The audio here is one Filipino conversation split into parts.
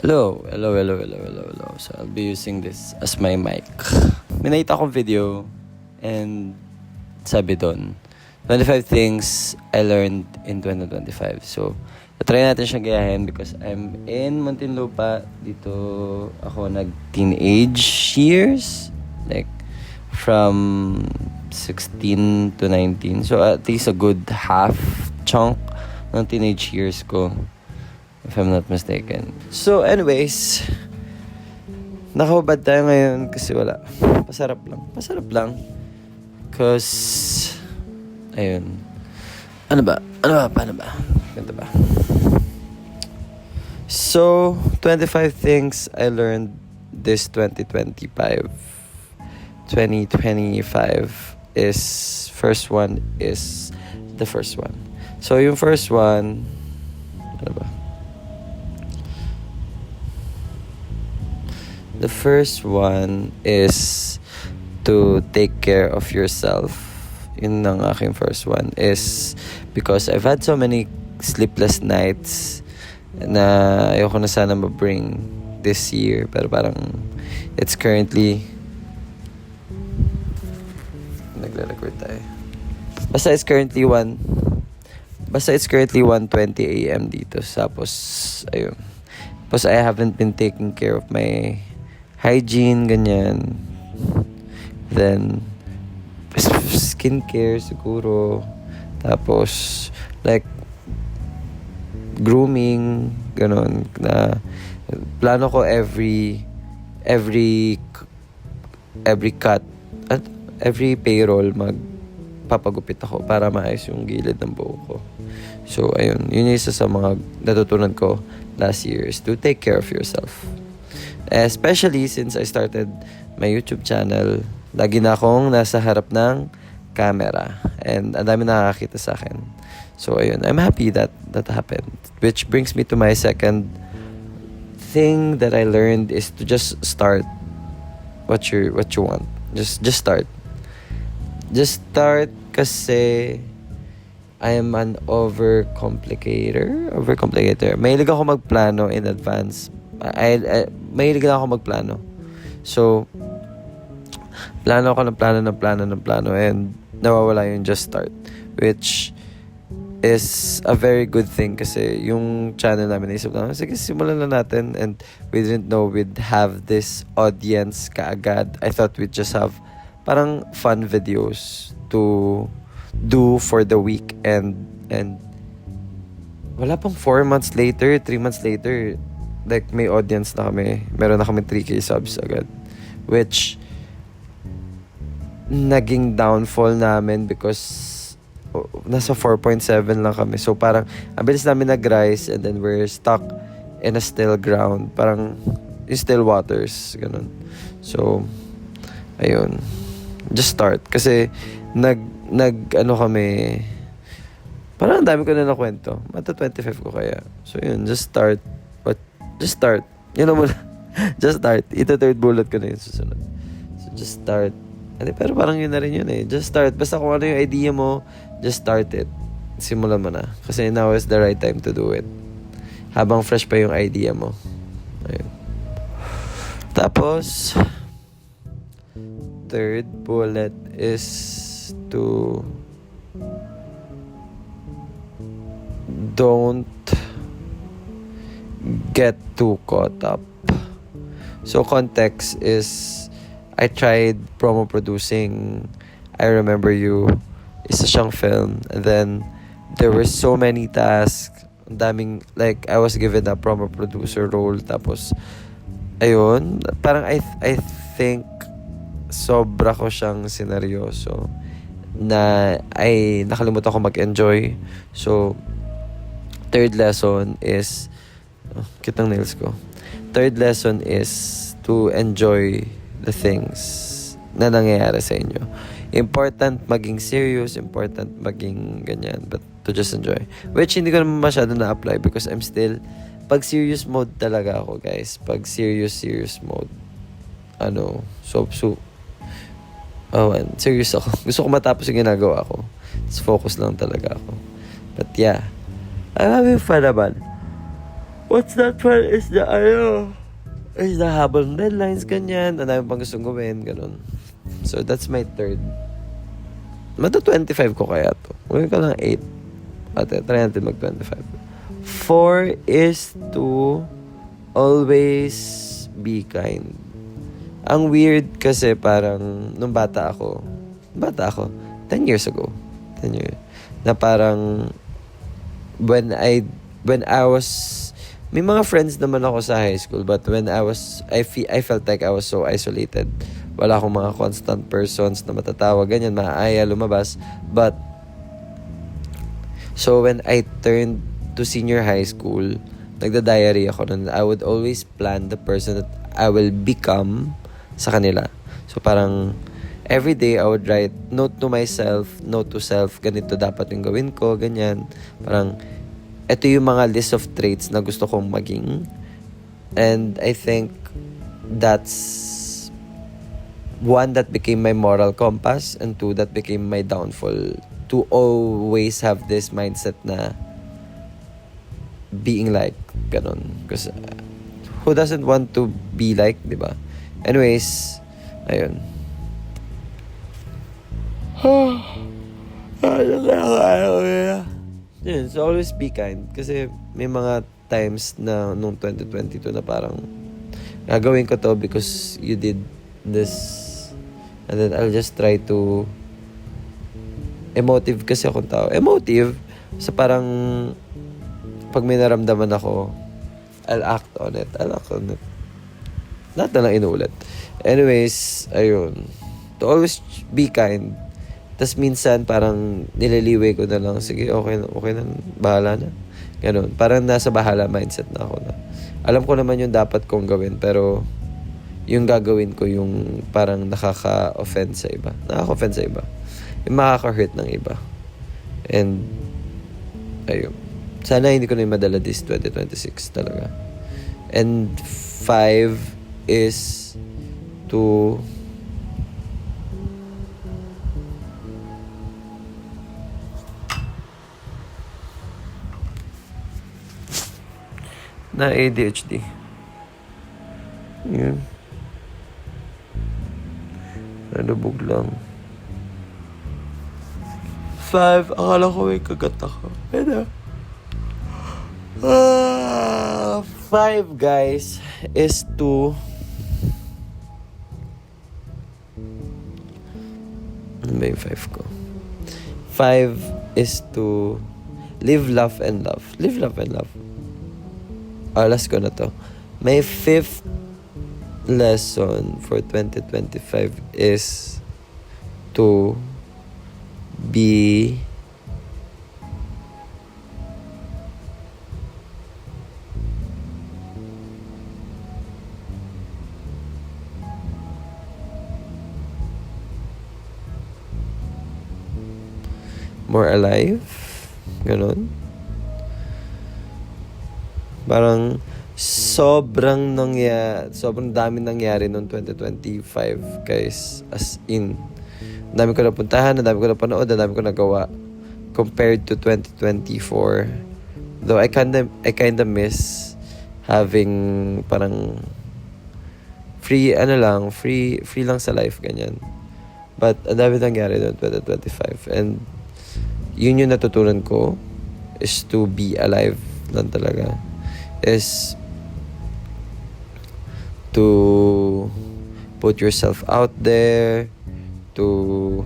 Hello. So I'll be using this as my mic. May nakita akong video and sabi doon, 25 things I learned in 2025. So, try natin siyang gayahin because I'm in Muntinlupa. Dito ako nag-teenage years. Like, from 16 to 19. So, at least a good half chunk ng teenage years ko. If I'm not mistaken. So, anyways, nakahubad tayo ngayon kasi wala. Pasarap lang. Cause, ayun. Paano ba? Ganito ba? So, 25 things I learned this 2025 is, first one is the first one. So, yung first one, ano ba? The first one is to take care of yourself. Yun ang aking first one is because I've had so many sleepless nights na ayoko na sana ma-bring this year. Pero parang it's currently nagre-record tayo. Basta it's currently 1:20 a.m. dito. Tapos, ayun. Tapos I haven't been taking care of my hygiene, ganyan. Then, skincare siguro. Tapos, like, grooming, ganon. Na, plano ko every cut, at every payroll, magpapagupit ako para maayos yung gilid ng buhok ko. So, ayun. Yun yung isa sa mga natutunan ko last year is to take care of yourself. Especially since I started my YouTube channel, lagi na akong nasa harap ng camera and ang dami nakakakita sa akin. So ayun, I'm happy that happened. Which brings me to my second thing that I learned is to just start what you want. Just start. Just start kasi I am an overcomplicator. Mahilig ako magplano in advance. Mahilig na ako magplano. So, plano ako ng plano and nawawala yung just start. Which is a very good thing kasi yung channel namin naisip namin, sige, simulan na natin and we didn't know we'd have this audience kaagad. I thought we'd just have parang fun videos to do for the week and wala pang 3 months later, like may audience na kami. Meron na kami 3K subs agad. Which naging downfall namin because nasa 4.7 lang kami. So parang ang bilis namin nag-rise and then we're stuck in a still ground. Parang in still waters. Ganun. So, ayun. Just start. Kasi kami, parang ang dami ko na nakwento. Mata 25 ko kaya. So yun, just start. Yun mo na. Just start. Ito third bullet ko na yun susunod. So just start. Pero parang yun na rin yun eh. Just start. Basta kung ano yung idea mo, just start it. Simulan mo na. Kasi now is the right time to do it. Habang fresh pa yung idea mo. Ayun. Tapos, third bullet is to don't get too caught up. So context is I tried promo producing I Remember You. Isa siyang film and then there were so many tasks. Ang daming, like I was given a promo producer role tapos ayun, parang I think sobra ko siyang sineryoso na ay nakalimutan ko mag-enjoy. So third lesson is cute ng nails ko. Third lesson is to enjoy the things na nangyayari sa inyo. Important maging serious, important maging ganyan, but to just enjoy. Which hindi ko naman masyado na-apply because I'm still, pag serious mode talaga ako, guys. Pag serious mode, serious ako. Gusto ko matapos yung ginagawa ko. Just focus lang talaga ako. But yeah, I'm having fun naman. What's not fun is is the habol ng deadlines, ganyan. Ang dami pang gustong gawin, ganun. So, that's my third. 25 ko kaya to. Gawin ko lang 8. Ate, try natin mag-25. 4 is to always be kind. Ang weird kasi parang nung bata ako, 10 years ago, 10 years, na parang when I was, may mga friends naman ako sa high school, but when I felt like I was so isolated. Wala akong mga constant persons na matatawag, ganyan, maaya, lumabas. But, so when I turned to senior high school, nagda-diary ako nun. I would always plan the person that I will become sa kanila. So parang, every day I would write, note to myself, note to self, ganito dapat yung gawin ko, ganyan. Parang, ito yung mga list of traits na gusto kong maging. And I think that's one, that became my moral compass, and two, that became my downfall, to always have this mindset na being like, ganon. Because who doesn't want to be like, di ba? Anyways, ayun. Yun, so always be kind. Kasi may mga times na nung 2022 na parang gagawin ko to because you did this, and then I'll just try to emotive kasi akong tao. Emotive sa parang pag may naramdaman ako, I'll act on it. Lahat na lang inuulit. Anyways, ayun. To always be kind. Tas minsan parang nililiway ko na lang, sige, okay na, bahala na. Ganun. Parang nasa bahala mindset na ako na. Alam ko naman yung dapat kong gawin, pero yung gagawin ko yung parang nakaka-offend sa iba. Yung makaka-hurt ng iba. And, ayun. Sana hindi ko na yung madala this 2026 talaga. And 5 is to na ADHD. Yun. Nalubog lang. 5, akala ko may kagat ako. Pero 5, guys, is to ano ba yung 5 ko? 5 is to live, laugh, and love. Live, laugh, and love. Last ko na to. My 5th lesson for 2025 is to be more alive. Ganon. Parang sobrang dami nangyari noong 2025, guys. As in, dami ko napuntahan, dami ko napanood, dami ko nagawa compared to 2024. Though I kinda miss having parang free lang sa life, ganyan. But ang dami nangyari noong 2025, and yun yung natutunan ko, is to be alive lang talaga. Is to put yourself out there, to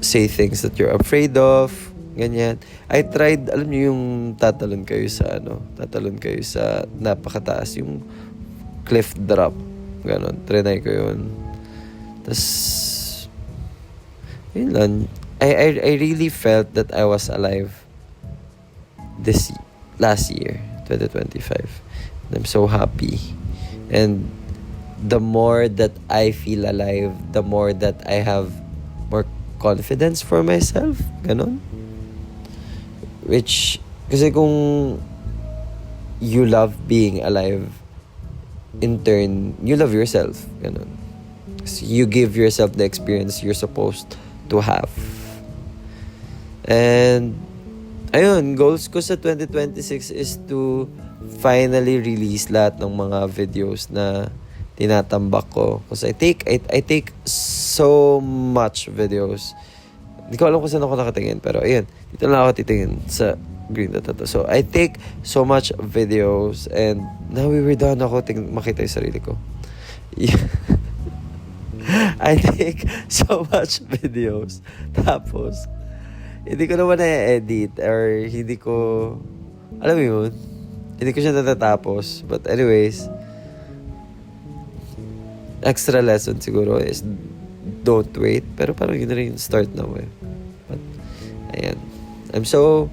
say things that you're afraid of, ganyan. I tried, alam niyo yung tatalon kayo sa napakataas, yung cliff drop, ganon. Trinay ko yun. Tas yun lang. I really felt that I was alive this last year, 2025. And I'm so happy. And the more that I feel alive, the more that I have more confidence for myself. Ganon. Which, kasi kung you love being alive, in turn, you love yourself. Ganon. So you give yourself the experience you're supposed to have. And ayun, goals ko sa 2026 is to finally release lahat ng mga videos na tinatambak ko. Kasi I take so much videos. Hindi ko alam kung saan ako nakatingin, pero ayun, dito lang ako titingin sa green dot to. So, I take so much videos and now we were done ako makita yung sarili ko. I take so much videos. Tapos, hindi ko naman na-edit or hindi ko, alam mo yun, hindi ko siya natatapos. But anyways, extra lesson siguro is don't wait. Pero parang yun na rin start na eh. But, ayan. I'm so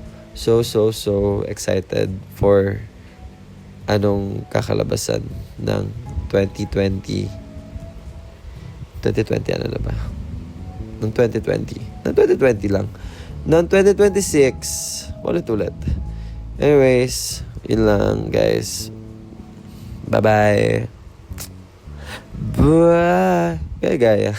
excited for anong kakalabasan ng 2020. 2020 ano na ba? Ng 2020. Ng 2020 lang. Ng 2026. Ulit. Anyways, yun lang guys. Bye-bye. Bye. Gaya.